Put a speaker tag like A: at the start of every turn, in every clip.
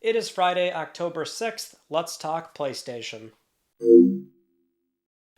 A: It is Friday, October 6th. Let's talk PlayStation.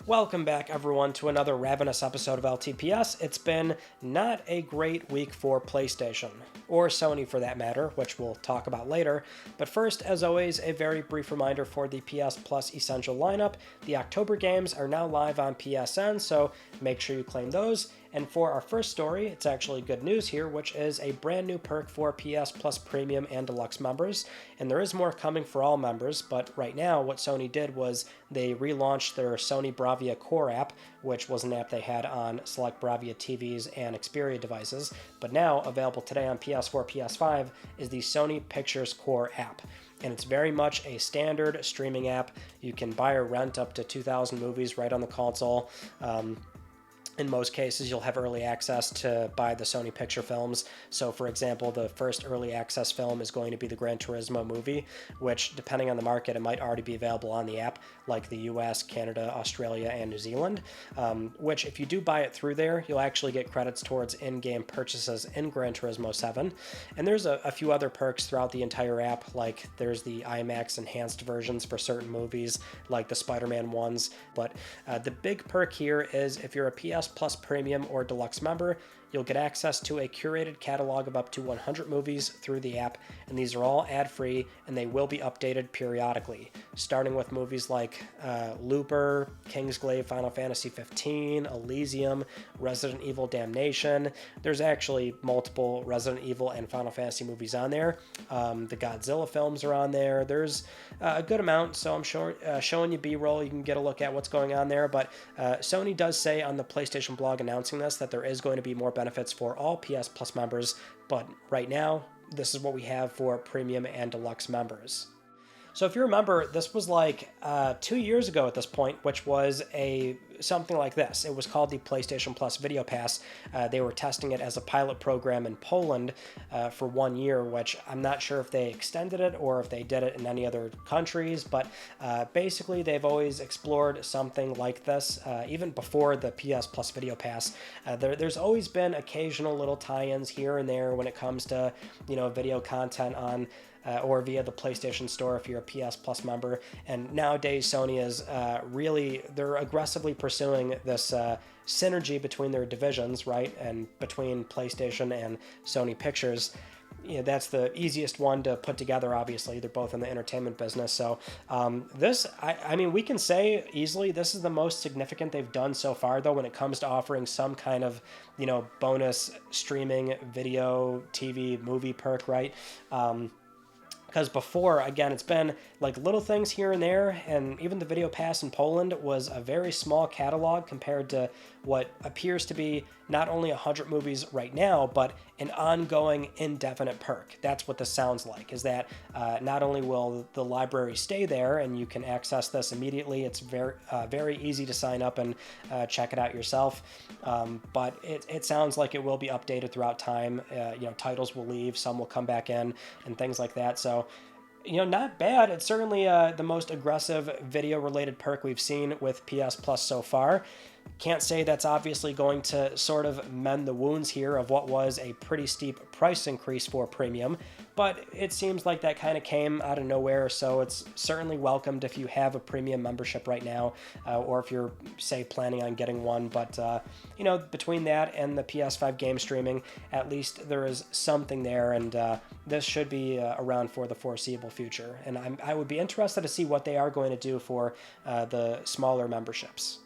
A: Welcome back, everyone, to another ravenous episode of LTPS. It's been not a great week for PlayStation, or Sony for that matter, which we'll talk about later. But first, as always, a very brief reminder for the PS Plus Essential lineup. The October games are now live on PSN, so make sure you claim those. And for our first story, it's actually good news here, which is a brand new perk for PS Plus Premium and Deluxe members. And there is more coming for all members, but right now what Sony did was they relaunched their Sony Bravia Core app, which was an app they had on select Bravia TVs and Xperia devices. But now, available today on PS4, PS5, is the Sony Pictures Core app. And it's very much a standard streaming app. You can buy or rent up to 2,000 movies right on the console. In most cases, you'll have early access to buy the Sony Picture films. So, for example, the first early access film is going to be the Gran Turismo movie, which, depending on the market, it might already be available on the app, like the US, Canada, Australia, and New Zealand, which, if you do buy it through there, you'll actually get credits towards in-game purchases in Gran Turismo 7. And there's a few other perks throughout the entire app, like there's the IMAX enhanced versions for certain movies, like the Spider-Man ones. But the big perk here is if you're a PS Plus Premium or Deluxe member, you'll get access to a curated catalog of up to 100 movies through the app, and these are all ad-free, and they will be updated periodically, starting with movies like Looper, Kingsglaive Final Fantasy 15, Elysium, Resident Evil Damnation. There's actually multiple Resident Evil and Final Fantasy movies on there. The Godzilla films are on there. There's a good amount, so I'm showing you B-roll. You can get a look at what's going on there, but Sony does say on the PlayStation blog announcing this that there is going to be more benefits for all PS Plus members, but right now, this is what we have for Premium and Deluxe members. So if you remember, this was like 2 years ago at this point, which was something like this. It was called the PlayStation Plus Video Pass. They were testing it as a pilot program in Poland for 1 year, which I'm not sure if they extended it or if they did it in any other countries, but basically they've always explored something like this, even before the PS Plus Video Pass. There's always been occasional little tie-ins here and there when it comes to, video content on or via the PlayStation Store if you're a PS Plus member. And nowadays, Sony is they're aggressively pursuing this synergy between their divisions, right? And between PlayStation and Sony Pictures. That's the easiest one to put together, obviously. They're both in the entertainment business. So we can say easily this is the most significant they've done so far, though, when it comes to offering some kind of, bonus streaming video, TV, movie perk, right? Because before, again, it's been like little things here and there, and even the Video Pass in Poland was a very small catalog compared to what appears to be not only 100 movies right now, but an ongoing indefinite perk. That's what this sounds like, is that not only will the library stay there and you can access this immediately, it's very easy to sign up and check it out yourself, but it sounds like it will be updated throughout time. Titles will leave, some will come back in, and things like that. So, not bad. It's certainly the most aggressive video-related perk we've seen with PS Plus so far. Can't say that's obviously going to sort of mend the wounds here of what was a pretty steep price increase for Premium, but it seems like that kind of came out of nowhere, so it's certainly welcomed if you have a Premium membership right now, or if you're, say, planning on getting one. But, between that and the PS5 game streaming, at least there is something there, and this should be around for the foreseeable future. And I would be interested to see what they are going to do for the smaller memberships.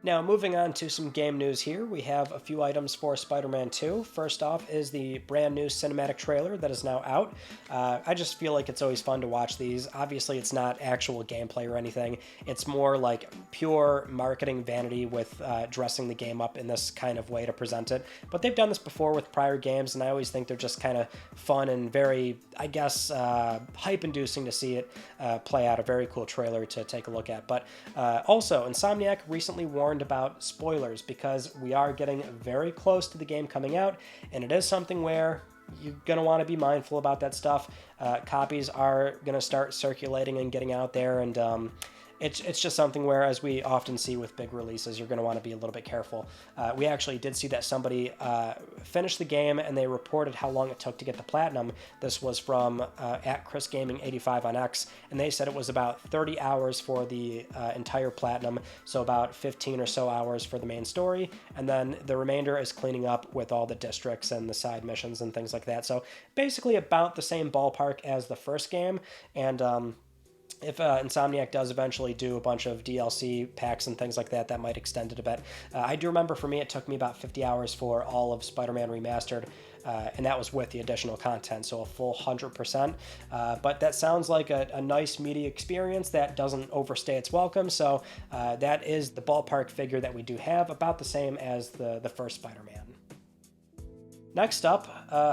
A: Now, moving on to some game news here, we have a few items for Spider-Man 2. First off is the brand new cinematic trailer that is now out. I just feel like it's always fun to watch these. Obviously, it's not actual gameplay or anything. It's more like pure marketing vanity with dressing the game up in this kind of way to present it. But they've done this before with prior games, and I always think they're just kind of fun and very, hype-inducing to see it play out. A very cool trailer to take a look at. But also, Insomniac recently warned about spoilers because we are getting very close to the game coming out, and it is something where you're going to want to be mindful about that stuff. Copies are going to start circulating and getting out there, and it's just something where, as we often see with big releases, you're going to want to be a little bit careful. We actually did see that somebody finished the game and they reported how long it took to get the platinum. This was from at Chris Gaming 85 on X, and they said it was about 30 hours for the entire platinum, so about 15 or so hours for the main story, and then the remainder is cleaning up with all the districts and the side missions and things like that. So basically about the same ballpark as the first game, and if Insomniac does eventually do a bunch of DLC packs and things like that, that might extend it a bit. I do remember for me it took me about 50 hours for all of Spider-Man Remastered, and that was with the additional content, so a full 100%. But that sounds like a nice meaty experience that doesn't overstay its welcome, so that is the ballpark figure that we do have, about the same as the first Spider-Man. Next up,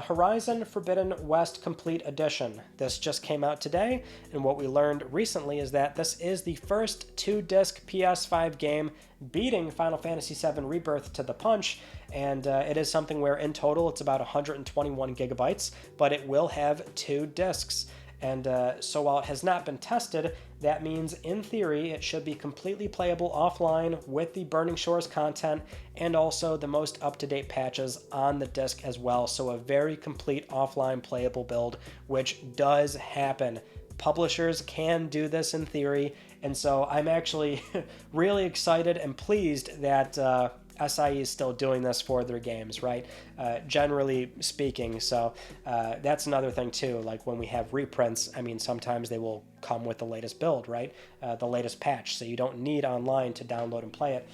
A: Horizon Forbidden West Complete Edition. This just came out today, and what we learned recently is that this is the first 2-disc PS5 game beating Final Fantasy VII Rebirth to the punch, and it is something where in total it's about 121 gigabytes, but it will have 2 discs. And so while it has not been tested, that means in theory it should be completely playable offline with the Burning Shores content and also the most up-to-date patches on the disc as well. So a very complete offline playable build, which does happen. Publishers can do this in theory, and so I'm actually really excited and pleased that SIE is still doing this for their games, right? Generally speaking. So that's another thing too. Like when we have reprints, I mean, sometimes they will come with the latest build, right? The latest patch. So you don't need online to download and play it.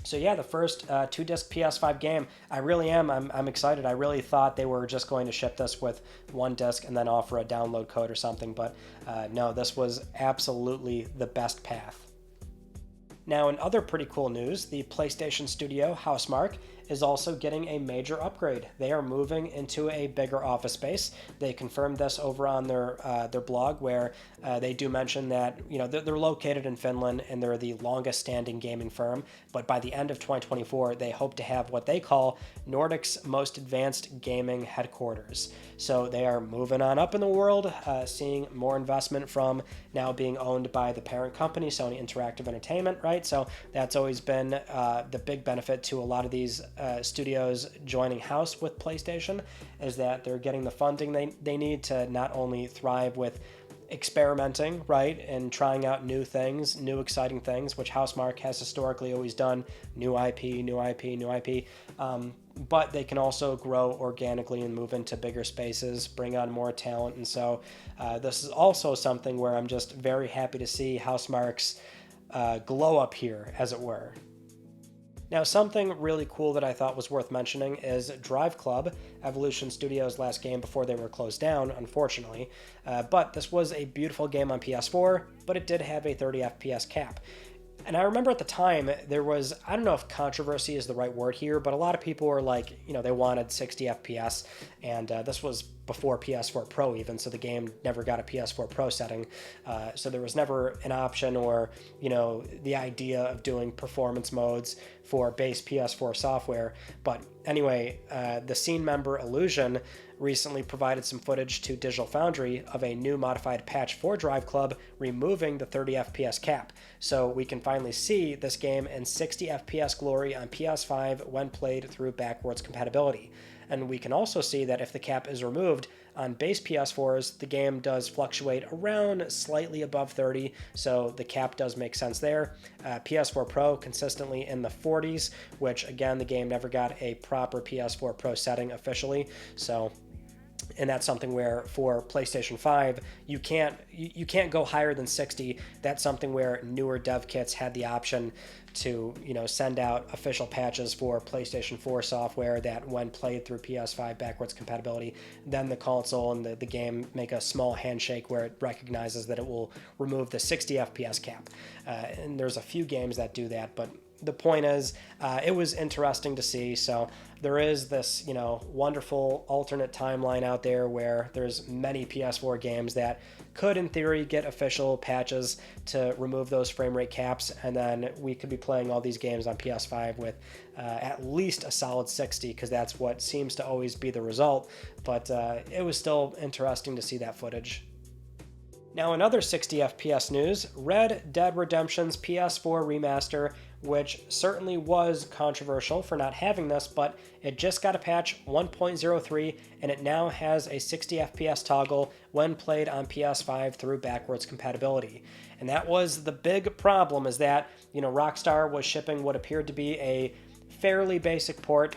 A: So yeah, the first 2-disc PS5 game, I really am. I'm excited. I really thought they were just going to ship this with 1 disc and then offer a download code or something. But no, this was absolutely the best path. Now, in other pretty cool news, the PlayStation studio, Housemarque, is also getting a major upgrade. They are moving into a bigger office space. They confirmed this over on their blog, where they do mention that, you know, they're located in Finland and they're the longest standing gaming firm, but by the end of 2024 they hope to have what they call Nordic's most advanced gaming headquarters. So they are moving on up in the world, seeing more investment from now being owned by the parent company, Sony Interactive Entertainment, right? So that's always been the big benefit to a lot of these studios joining house with PlayStation, is that they're getting the funding they need to not only thrive with experimenting, right, and trying out new things, new exciting things, which Housemarque has historically always done, new IP, but they can also grow organically and move into bigger spaces, bring on more talent, and so this is also something where I'm just very happy to see Housemarque's glow up here, as it were. Now, something really cool that I thought was worth mentioning is Driveclub, Evolution Studios' last game before they were closed down, unfortunately. But this was a beautiful game on PS4, but it did have a 30 FPS cap. And I remember at the time there was, I don't know if controversy is the right word here, but a lot of people were like, you know, they wanted 60 FPS, and this was before PS4 Pro even, so the game never got a PS4 Pro setting. So there was never an option or, you know, the idea of doing performance modes for base PS4 software. But anyway, the scene member Illusion recently provided some footage to Digital Foundry of a new modified patch for Driveclub, removing the 30 FPS cap. So we can finally see this game in 60 FPS glory on PS5 when played through backwards compatibility. And we can also see that if the cap is removed, on base PS4s, the game does fluctuate around slightly above 30, so the cap does make sense there. PS4 Pro consistently in the 40s, which again, the game never got a proper PS4 Pro setting officially, so... And that's something where for PlayStation 5, you can't go higher than 60. That's something where newer dev kits had the option to, you know, send out official patches for PlayStation 4 software that when played through PS5 backwards compatibility, then the console and the game make a small handshake where it recognizes that it will remove the 60 FPS cap. And there's a few games that do that, but the point is, it was interesting to see. So there is this, you know, wonderful alternate timeline out there where there's many PS4 games that could, in theory, get official patches to remove those frame rate caps, and then we could be playing all these games on PS5 with at least a solid 60, because that's what seems to always be the result. But it was still interesting to see that footage. Now, in other 60 FPS news, Red Dead Redemption's PS4 remaster, which certainly was controversial for not having this, but it just got a patch 1.03, and it now has a 60 FPS toggle when played on PS5 through backwards compatibility. And that was the big problem, is that, Rockstar was shipping what appeared to be a fairly basic port,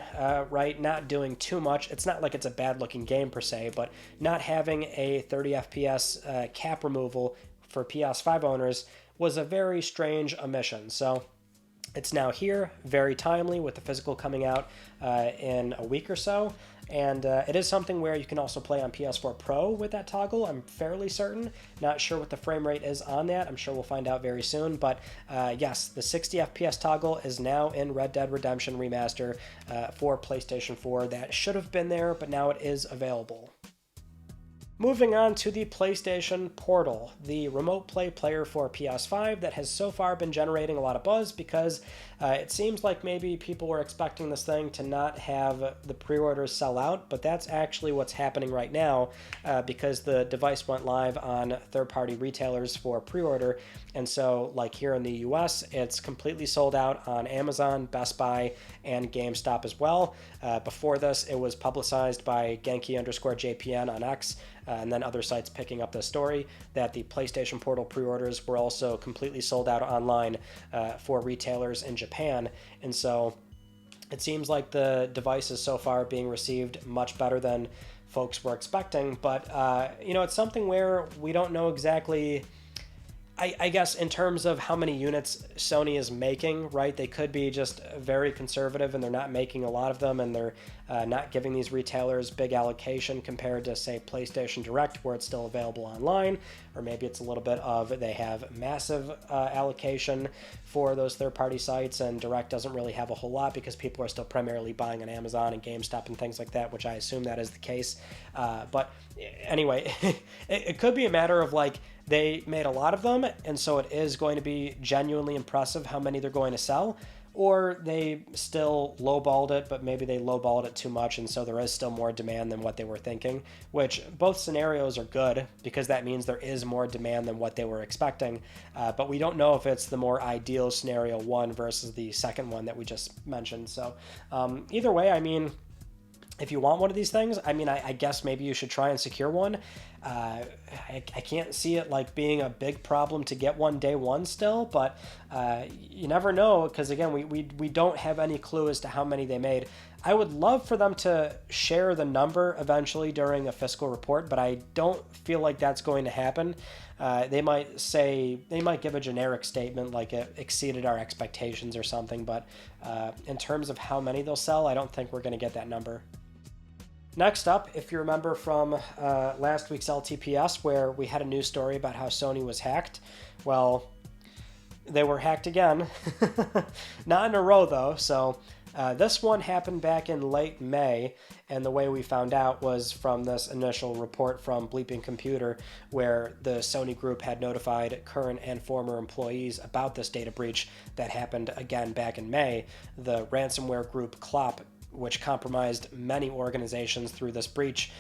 A: right? Not doing too much. It's not like it's a bad-looking game per se, but not having a 30 FPS cap removal for PS5 owners was a very strange omission. So it's now here, very timely, with the physical coming out in a week or so. And it is something where you can also play on PS4 Pro with that toggle, I'm fairly certain. Not sure what the frame rate is on that. I'm sure we'll find out very soon. But yes, the 60 FPS toggle is now in Red Dead Redemption Remaster for PlayStation 4. That should have been there, but now it is available. Moving on to the PlayStation Portal, the remote play player for PS5 that has so far been generating a lot of buzz because it seems like maybe people were expecting this thing to not have the pre-orders sell out, but that's actually what's happening right now because the device went live on third-party retailers for pre-order, and so like here in the US, it's completely sold out on Amazon, Best Buy, and GameStop as well. Before this, it was publicized by Genki_JPN on X, and then other sites picking up the story that the PlayStation Portal pre-orders were also completely sold out online for retailers in Japan. And so it seems like the device is so far being received much better than folks were expecting. But, it's something where we don't know exactly, I guess, in terms of how many units Sony is making, right? They could be just very conservative and they're not making a lot of them, and they're not giving these retailers big allocation compared to, say, PlayStation Direct, where it's still available online, or maybe it's a little bit of they have massive allocation for those third-party sites, and Direct doesn't really have a whole lot because people are still primarily buying on Amazon and GameStop and things like that, which I assume that is the case. But anyway, it could be a matter of like, they made a lot of them, and so it is going to be genuinely impressive how many they're going to sell, or they still lowballed it, but maybe they lowballed it too much, and so there is still more demand than what they were thinking, which both scenarios are good, because that means there is more demand than what they were expecting, but we don't know if it's the more ideal scenario one versus the second one that we just mentioned. So either way, I mean, if you want one of these things, I mean, I guess maybe you should try and secure one. I can't see it like being a big problem to get one day one still, but you never know, because again, we don't have any clue as to how many they made. I would love for them to share the number eventually during a fiscal report, but I don't feel like that's going to happen. They might give a generic statement like it exceeded our expectations or something, but in terms of how many they'll sell, I don't think we're going to get that number. Next up, if you remember from last week's LTPS, where we had a news story about how Sony was hacked, well, they were hacked again. Not in a row, though, so this one happened back in late May, and the way we found out was from this initial report from Bleeping Computer, where the Sony group had notified current and former employees about this data breach that happened again back in May. The ransomware group TLOU, which compromised many organizations through this breach,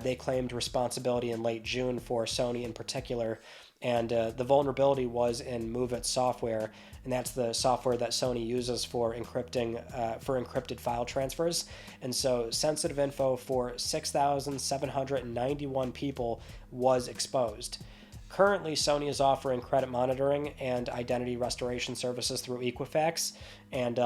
A: they claimed responsibility in late June for Sony in particular, and the vulnerability was in MoveIt software, and that's the software that Sony uses for encrypted file transfers. And so sensitive info for 6,791 people was exposed. Currently, Sony is offering credit monitoring and identity restoration services through Equifax, and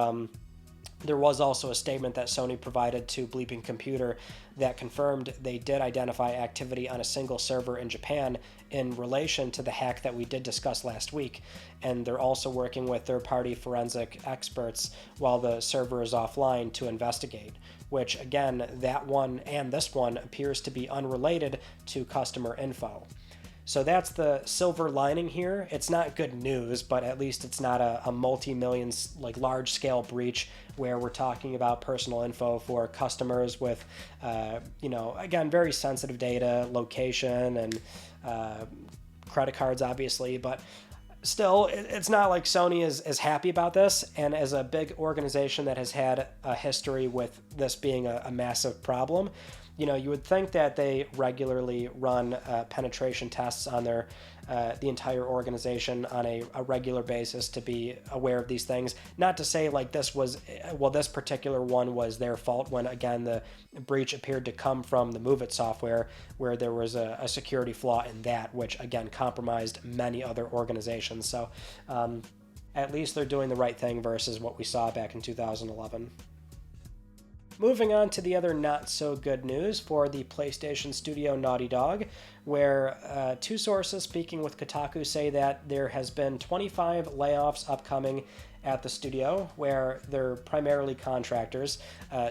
A: there was also a statement that Sony provided to Bleeping Computer that confirmed they did identify activity on a single server in Japan in relation to the hack that we did discuss last week, and they're also working with third-party forensic experts while the server is offline to investigate, which again, that one and this one appears to be unrelated to customer info. So that's the silver lining here. It's not good news, but at least it's not a multi-million, like large-scale breach where we're talking about personal info for customers with, again, very sensitive data, location, and credit cards, obviously. But still, it's not like Sony is happy about this. And as a big organization that has had a history with this being a massive problem, you would think that they regularly run penetration tests on their the entire organization on a regular basis to be aware of these things. Not to say like this particular one was their fault, when again the breach appeared to come from the MoveIt software, where there was a security flaw in that, which again compromised many other organizations. So at least they're doing the right thing versus what we saw back in 2011. Moving on to the other not-so-good news for the PlayStation studio Naughty Dog, where two sources speaking with Kotaku say that there has been 25 layoffs upcoming at the studio, where they're primarily contractors,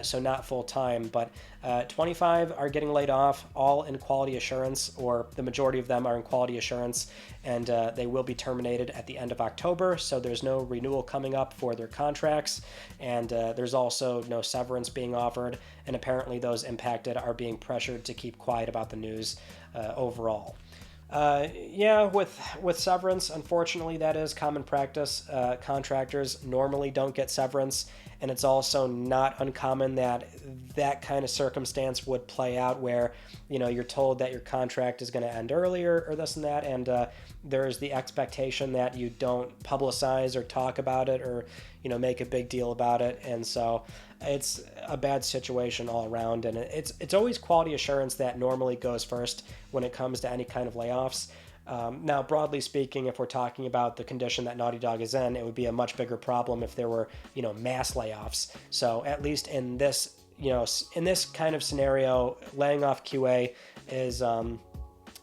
A: so not full-time, but 25 are getting laid off, all in quality assurance, or the majority of them are in quality assurance, and they will be terminated at the end of October, so there's no renewal coming up for their contracts, and there's also no severance being offered, and apparently those impacted are being pressured to keep quiet about the news overall. With severance, unfortunately, that is common practice. Contractors normally don't get severance, and it's also not uncommon that that kind of circumstance would play out where, you're told that your contract is going to end earlier or this and that, and there's the expectation that you don't publicize or talk about it or, make a big deal about it, and so it's a bad situation all around, and it's always quality assurance that normally goes first when it comes to any kind of layoffs. Now, broadly speaking, if we're talking about the condition that Naughty Dog is in, it would be a much bigger problem if there were, mass layoffs. So at least in this, in this kind of scenario, laying off QA is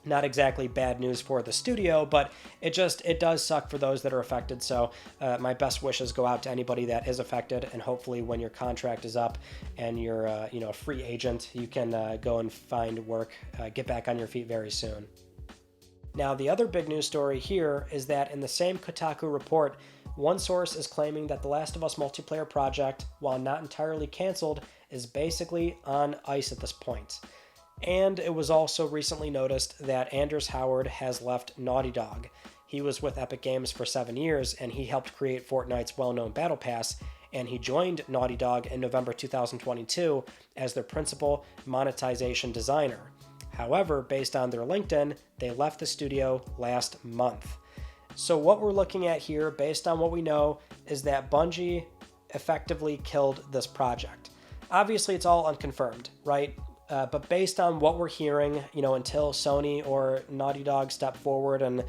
A: not exactly bad news for the studio, but it does suck for those that are affected. So my best wishes go out to anybody that is affected, and hopefully when your contract is up and you're a free agent, you can go and find work, get back on your feet very soon. Now, the other big news story here is that in the same Kotaku report, one source is claiming that the Last of Us multiplayer project, while not entirely canceled, is basically on ice at this point. And it was also recently noticed that Jarryd Howard has left Naughty Dog. He was with Epic Games for 7 years, and he helped create Fortnite's well-known Battle Pass, and he joined Naughty Dog in November 2022 as their principal monetization designer. However, based on their LinkedIn, they left the studio last month. So what we're looking at here, based on what we know, is that Bungie effectively killed this project. Obviously, it's all unconfirmed, right? But based on what we're hearing, until Sony or Naughty Dog step forward and,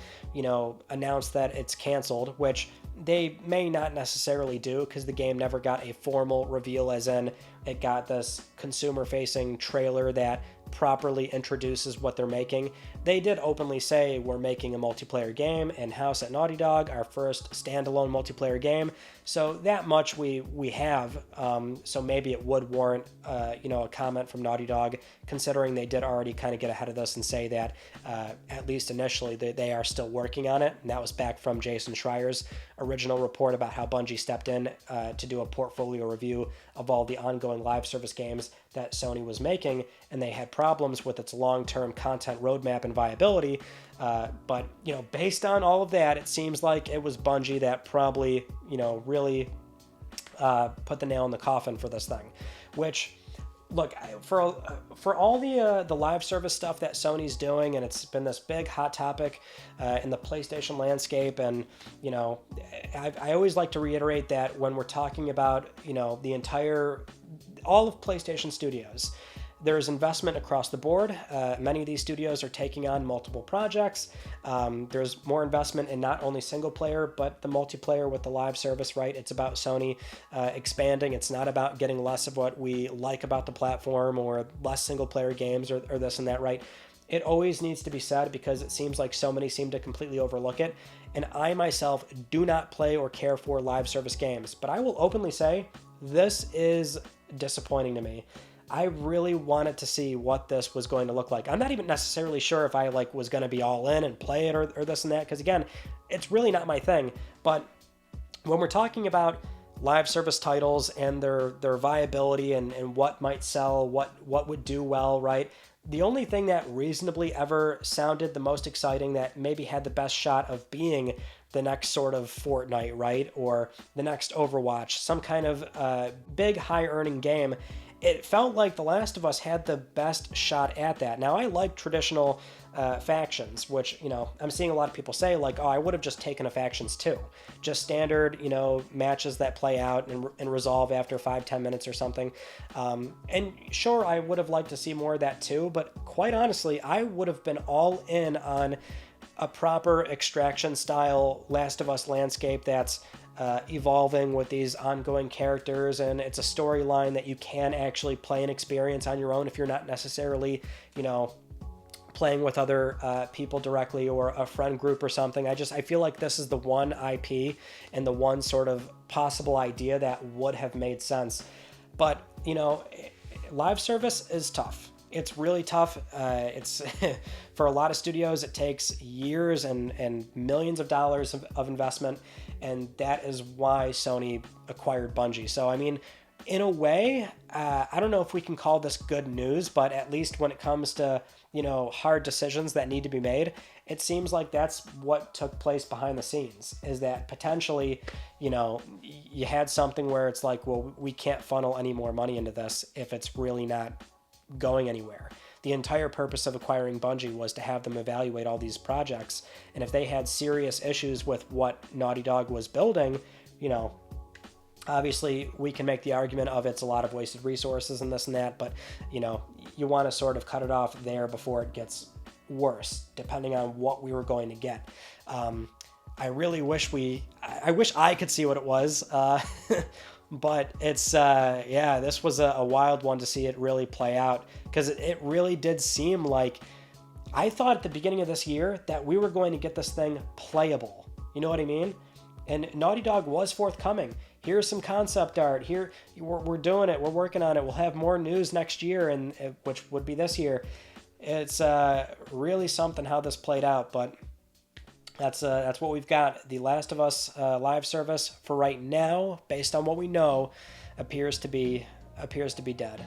A: announce that it's canceled, which they may not necessarily do because the game never got a formal reveal, as in it got this consumer-facing trailer that properly introduces what they're making. They did openly say, we're making a multiplayer game in-house at Naughty Dog, our first standalone multiplayer game. So that much we have. So maybe it would warrant, a comment from Naughty Dog, considering they did already kind of get ahead of this and say that, at least initially, they are still working on it. And that was back from Jason Schreier's original report about how Bungie stepped in to do a portfolio review of all the ongoing live service games that Sony was making, and they had problems with its long-term content roadmap and viability. But based on all of that, it seems like it was Bungie that probably, really put the nail in the coffin for this thing. Which, look, for all the live service stuff that Sony's doing, and it's been this big hot topic in the PlayStation landscape, and I always like to reiterate that when we're talking about all of PlayStation Studios, there's investment across the board. Many of these studios are taking on multiple projects. There's more investment in not only single player, but the multiplayer with the live service, right? It's about Sony expanding. It's not about getting less of what we like about the platform or less single player games or this and that, right? It always needs to be said because it seems like so many seem to completely overlook it. And I myself do not play or care for live service games, but I will openly say this is disappointing to me. I really wanted to see what this was going to look like. I'm not even necessarily sure if I was going to be all in and play it or this and that, because again, it's really not my thing. But when we're talking about live service titles and their viability and what might sell, what would do well, right? The only thing that reasonably ever sounded the most exciting, that maybe had the best shot of being the next sort of Fortnite, right? Or the next Overwatch, some kind of big high earning game. it felt like The Last of Us had the best shot at that. Now, I like traditional factions, which, I'm seeing a lot of people say, like, oh, I would have just taken a factions too. Just standard, matches that play out and resolve after 5-10 minutes or something. And sure, I would have liked to see more of that too, but quite honestly, I would have been all in on a proper extraction-style Last of Us landscape that's evolving with these ongoing characters, and it's a storyline that you can actually play and experience on your own if you're not necessarily, playing with other people directly or a friend group or something. I feel like this is the one IP and the one sort of possible idea that would have made sense. But, live service is tough. It's really tough. It's for a lot of studios, it takes years and millions of dollars of investment, and that is why Sony acquired Bungie. So, I mean, in a way, I don't know if we can call this good news, but at least when it comes to, hard decisions that need to be made, it seems like that's what took place behind the scenes, is that potentially, you had something where it's like, well, we can't funnel any more money into this if it's really not going anywhere. The entire purpose of acquiring Bungie was to have them evaluate all these projects, and if they had serious issues with what Naughty Dog was building, obviously we can make the argument of it's a lot of wasted resources and this and that, but you want to sort of cut it off there before it gets worse, depending on what we were going to get. I really wish I could see what it was, but it's, this was a wild one to see it really play out, because it really did seem like, I thought at the beginning of this year that we were going to get this thing playable. You know what I mean? And Naughty Dog was forthcoming. Here's some concept art. Here, we're doing it. We're working on it. We'll have more news next year, and which would be this year. It's really something how this played out, but that's what we've got. The Last of Us live service for right now, based on what we know, appears to be dead.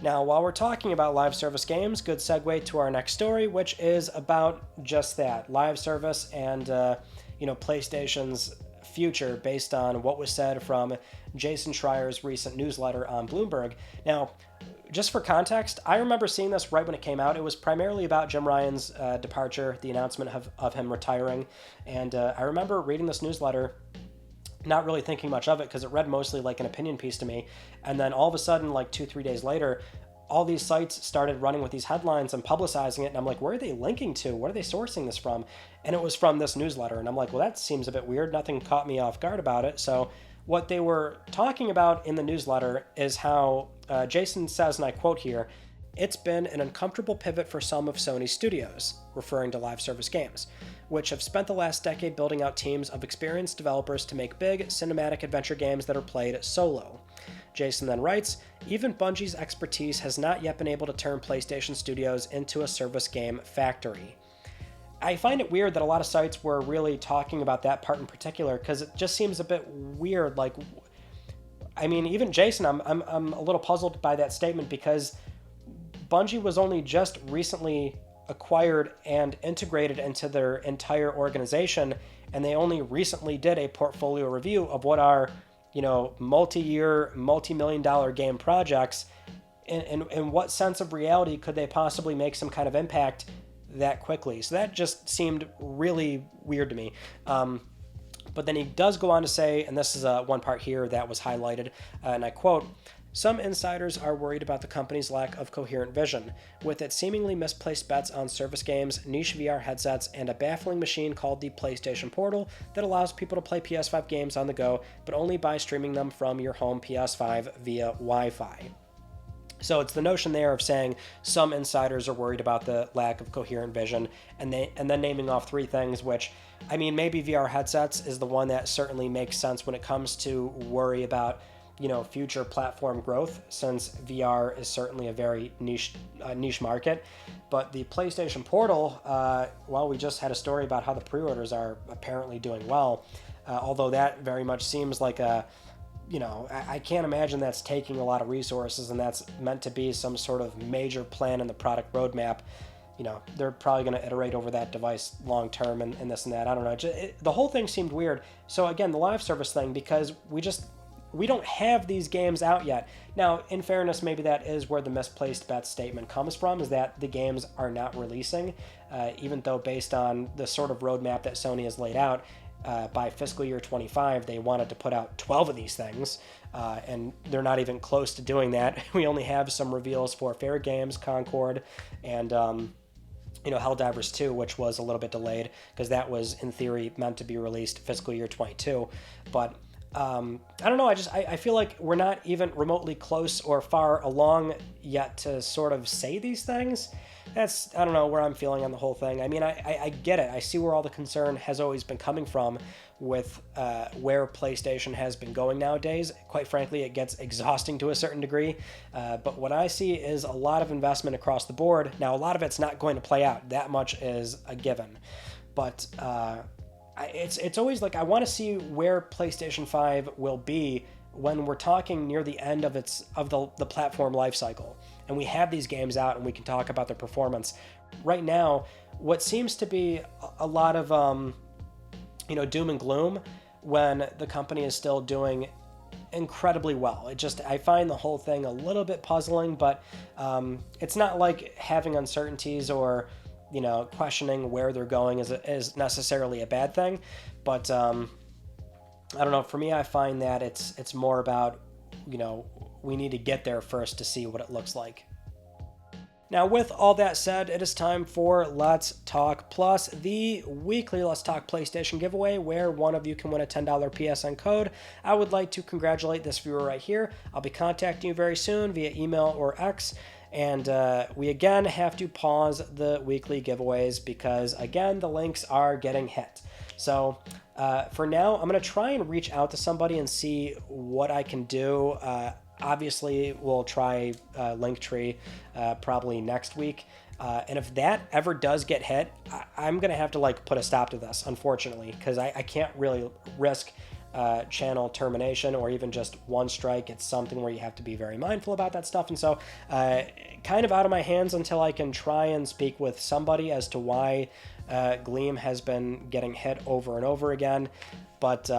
A: Now, while we're talking about live service games, good segue to our next story, which is about just that, live service and PlayStation's future based on what was said from Jason Schreier's recent newsletter on Bloomberg. Now, just for context, I remember seeing this right when it came out. It was primarily about Jim Ryan's departure, the announcement of him retiring, and I remember reading this newsletter, not really thinking much of it because it read mostly like an opinion piece to me, and then all of a sudden, like 2-3 days later, all these sites started running with these headlines and publicizing it, and I'm like, where are they linking to? Where are they sourcing this from? And it was from this newsletter, and I'm like, well, that seems a bit weird. Nothing caught me off guard about it. So what they were talking about in the newsletter is how Jason says, and I quote here, "It's been an uncomfortable pivot for some of Sony's studios," referring to live service games, "which have spent the last decade building out teams of experienced developers to make big, cinematic adventure games that are played solo." Jason then writes, "Even Bungie's expertise has not yet been able to turn PlayStation Studios into a service game factory." I find it weird that a lot of sites were really talking about that part in particular, because it just seems a bit weird. Like, I mean, even Jason, I'm a little puzzled by that statement, because Bungie was only just recently acquired and integrated into their entire organization, and they only recently did a portfolio review of what are, multi-year, multi-million-dollar game projects. In what sense of reality could they possibly make some kind of impact that quickly? So that just seemed really weird to me. But then he does go on to say, and this is one part here that was highlighted, and I quote, "Some insiders are worried about the company's lack of coherent vision, with its seemingly misplaced bets on service games, niche VR headsets, and a baffling machine called the PlayStation Portal that allows people to play PS5 games on the go, but only by streaming them from your home PS5 via Wi-Fi." So it's the notion there of saying some insiders are worried about the lack of coherent vision, and then naming off three things, which, I mean, maybe VR headsets is the one that certainly makes sense when it comes to worry about, future platform growth, since VR is certainly a very niche market. But the PlayStation Portal, we just had a story about how the pre-orders are apparently doing well, although that very much seems like I can't imagine that's taking a lot of resources, and that's meant to be some sort of major plan in the product roadmap. They're probably going to iterate over that device long term and this and that. I don't know. The whole thing seemed weird. So again, the live service thing, because we don't have these games out yet. Now, in fairness, maybe that is where the misplaced bet statement comes from, is that the games are not releasing, even though based on the sort of roadmap that Sony has laid out, by fiscal year 25, they wanted to put out 12 of these things, and they're not even close to doing that. We only have some reveals for Fair Games, Concord, and Helldivers 2, which was a little bit delayed because that was in theory meant to be released fiscal year 22. But I don't know. I feel like we're not even remotely close or far along yet to sort of say these things. I don't know where I'm feeling on the whole thing. I mean, I get it. I see where all the concern has always been coming from with where PlayStation has been going nowadays. Quite frankly, it gets exhausting to a certain degree. But what I see is a lot of investment across the board. Now, a lot of it's not going to play out. That much is a given. But it's always like I want to see where PlayStation 5 will be when we're talking near the end of the platform life cycle, and we have these games out and we can talk about their performance. Right now, what seems to be a lot of doom and gloom when the company is still doing incredibly well. I find the whole thing a little bit puzzling, but it's not like having uncertainties or questioning where they're going is necessarily a bad thing. But I don't know. For me, I find that it's more about, we need to get there first to see what it looks like. Now, with all that said, it is time for Let's Talk Plus, the weekly Let's Talk PlayStation giveaway, where one of you can win a $10 PSN code. I would like to congratulate this viewer right here. I'll be contacting you very soon via email or X. And we again have to pause the weekly giveaways because, again, the links are getting hit. So for now, I'm going to try and reach out to somebody and see what I can do. Obviously, we'll try Linktree probably next week. And if that ever does get hit, I'm going to have to put a stop to this, unfortunately, because I can't really risk channel termination or even just one strike. It's something where you have to be very mindful about that stuff. And so kind of out of my hands until I can try and speak with somebody as to why Gleam has been getting hit over and over again. But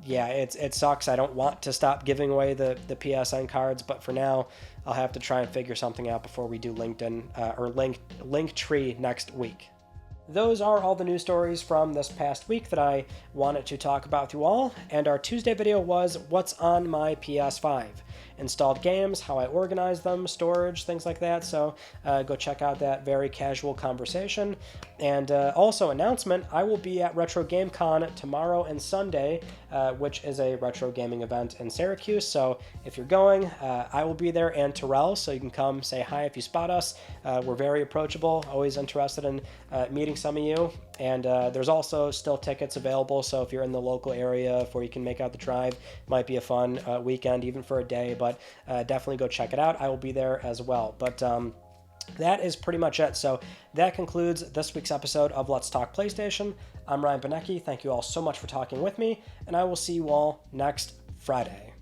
A: yeah, it sucks. I don't want to stop giving away the PSN cards, but for now, I'll have to try and figure something out before we do LinkedIn or Linktree next week. Those are all the news stories from this past week that I wanted to talk about with you all, and our Tuesday video was what's on my PS5. Installed games, how I organize them, storage, things like that, so go check out that very casual conversation. And also, announcement, I will be at Retro Game Con tomorrow and Sunday, which is a retro gaming event in Syracuse, so if you're going, I will be there, and Terrell, so you can come say hi if you spot us. We're very approachable, always interested in meeting some of you, and there's also still tickets available, so if you're in the local area where you can make out the drive, might be a fun weekend, even for a day, but definitely go check it out. I will be there as well. But that is pretty much it. So that concludes this week's episode of Let's Talk PlayStation. I'm Ryan Benecki. Thank you all so much for talking with me, and I will see you all next Friday.